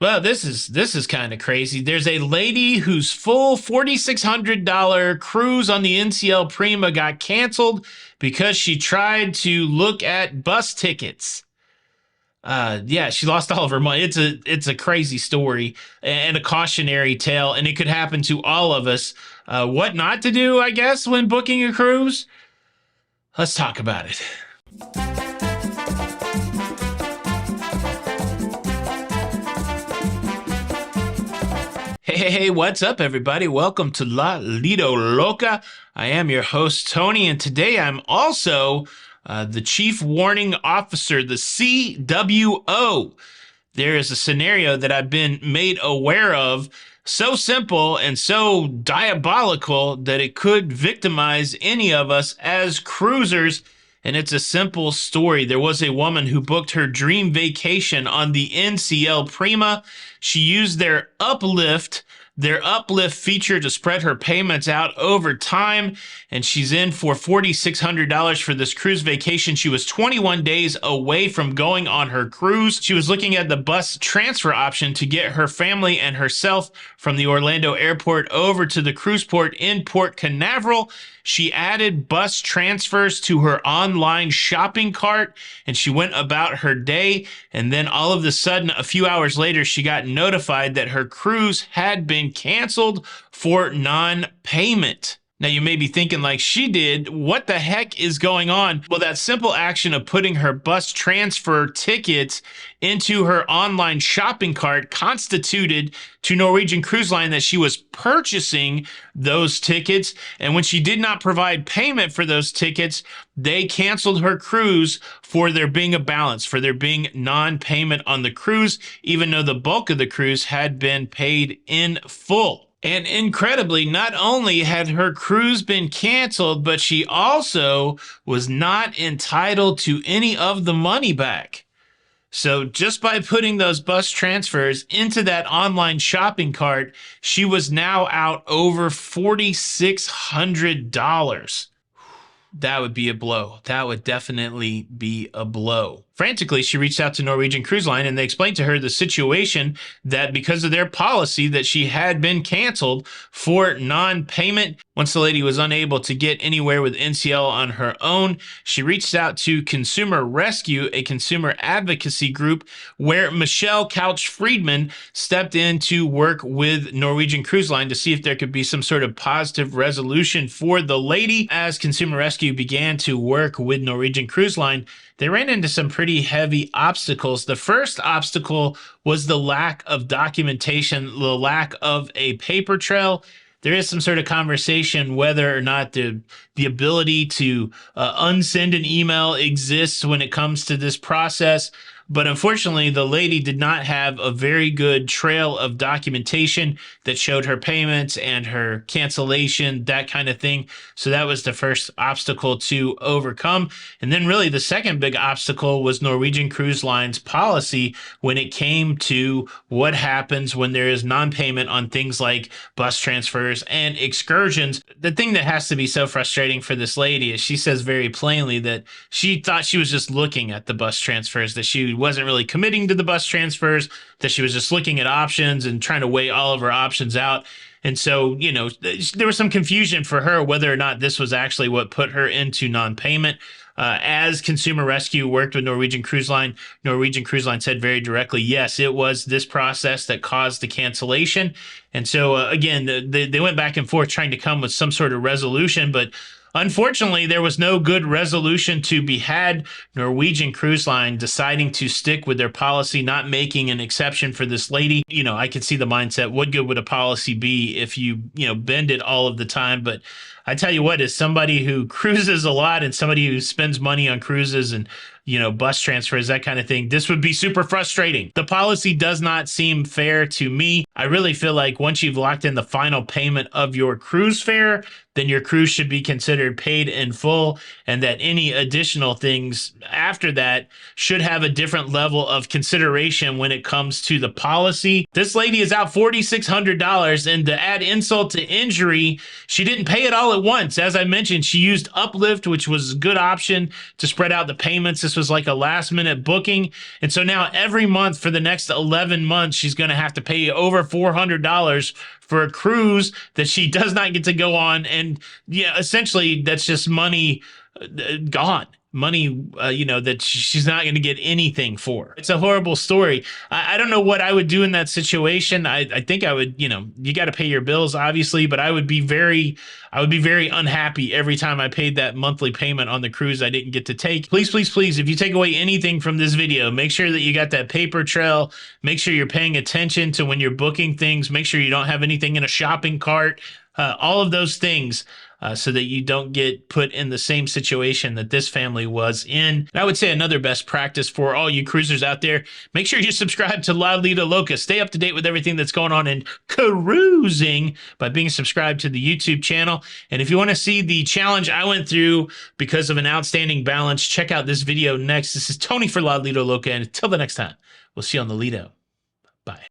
Well, this is kind of crazy. There's a lady whose full $4,600 cruise on the NCL Prima got canceled because she tried to look at bus tickets. Yeah, she lost all of her money. It's a crazy story and a cautionary tale, and it could happen to all of us. What not to do, I guess, when booking a cruise? Let's talk about it. Hey, what's up, everybody? Welcome to La Lido Loca. I am your host, Tony, and today I'm also the Chief Warning Officer, the CWO. There is a scenario that I've been made aware of, so simple and so diabolical that it could victimize any of us as cruisers. And it's a simple story. There was a woman who booked her dream vacation on the NCL Prima. She used their uplift feature to spread her payments out over time, and she's in for $4,600 for this cruise vacation. She was 21 days away from going on her cruise. She was looking at the bus transfer option to get her family and herself from the Orlando airport over to the cruise port in Port Canaveral. She added bus transfers to her online shopping cart, and she went about her day. And then all of a sudden, a few hours later, she got notified that her cruise had been canceled for non-payment. Now, you may be thinking, like she did, what the heck is going on? Well, that simple action of putting her bus transfer tickets into her online shopping cart constituted to Norwegian Cruise Line that she was purchasing those tickets. And when she did not provide payment for those tickets, they canceled her cruise for there being a balance, for there being non-payment on the cruise, even though the bulk of the cruise had been paid in full. And incredibly, not only had her cruise been canceled, but she also was not entitled to any of the money back. So just by putting those bus transfers into that online shopping cart, she was now out over $4,600. That would be a blow. That would definitely be a blow. Frantically, she reached out to Norwegian Cruise Line, and they explained to her the situation, that because of their policy that she had been canceled for non-payment. Once the lady was unable to get anywhere with NCL on her own, she reached out to Consumer Rescue, a consumer advocacy group where Michelle Couch-Friedman stepped in to work with Norwegian Cruise Line to see if there could be some sort of positive resolution for the lady. As Consumer Rescue began to work with Norwegian Cruise Line, they ran into some pretty heavy obstacles. The first obstacle was the lack of documentation, the lack of a paper trail. There is some sort of conversation whether or not the ability to unsend an email exists when it comes to this process. But unfortunately, the lady did not have a very good trail of documentation that showed her payments and her cancellation, that kind of thing. So that was the first obstacle to overcome. And then really the second big obstacle was Norwegian Cruise Line's policy when it came to what happens when there is non-payment on things like bus transfers and excursions. The thing that has to be so frustrating for this lady is she says very plainly that she thought she was just looking at the bus transfers, that she wasn't really committing to the bus transfers, that she was just looking at options and trying to weigh all of her options out. And so, there was some confusion for her whether or not this was actually what put her into non-payment. As Consumer Rescue worked with Norwegian Cruise Line said very directly, yes, it was this process that caused the cancellation. And so, again, they went back and forth trying to come with some sort of resolution, but unfortunately, there was no good resolution to be had. Norwegian Cruise Line deciding to stick with their policy, not making an exception for this lady. I could see the mindset. What good would a policy be if you bend it all of the time? But I tell you what, as somebody who cruises a lot and somebody who spends money on cruises and bus transfers, that kind of thing, this would be super frustrating. The policy does not seem fair to me. I really feel like once you've locked in the final payment of your cruise fare, then your cruise should be considered paid in full, and that any additional things after that should have a different level of consideration when it comes to the policy. This lady is out $4,600, and to add insult to injury, she didn't pay it all at once. As I mentioned, she used Uplift, which was a good option to spread out the payments. This was was like a last minute booking. And so now every month for the next 11 months, she's going to have to pay over $400 for a cruise that she does not get to go on. And yeah, essentially that's just money gone. Money, that she's not going to get anything for. It's a horrible story. I don't know what I would do in that situation. I think I would, you got to pay your bills, obviously, but I would be very unhappy every time I paid that monthly payment on the cruise I didn't get to take. Please, please, please, if you take away anything from this video, make sure that you got that paper trail. Make sure you're paying attention to when you're booking things. Make sure you don't have anything in a shopping cart. All of those things. So that you don't get put in the same situation that this family was in. And I would say another best practice for all you cruisers out there, make sure you subscribe to La Lita Loca. Stay up to date with everything that's going on in cruising by being subscribed to the YouTube channel. And if you want to see the challenge I went through because of an outstanding balance, check out this video next. This is Tony for La Lita Loca. And until the next time, we'll see you on the Lido. Bye.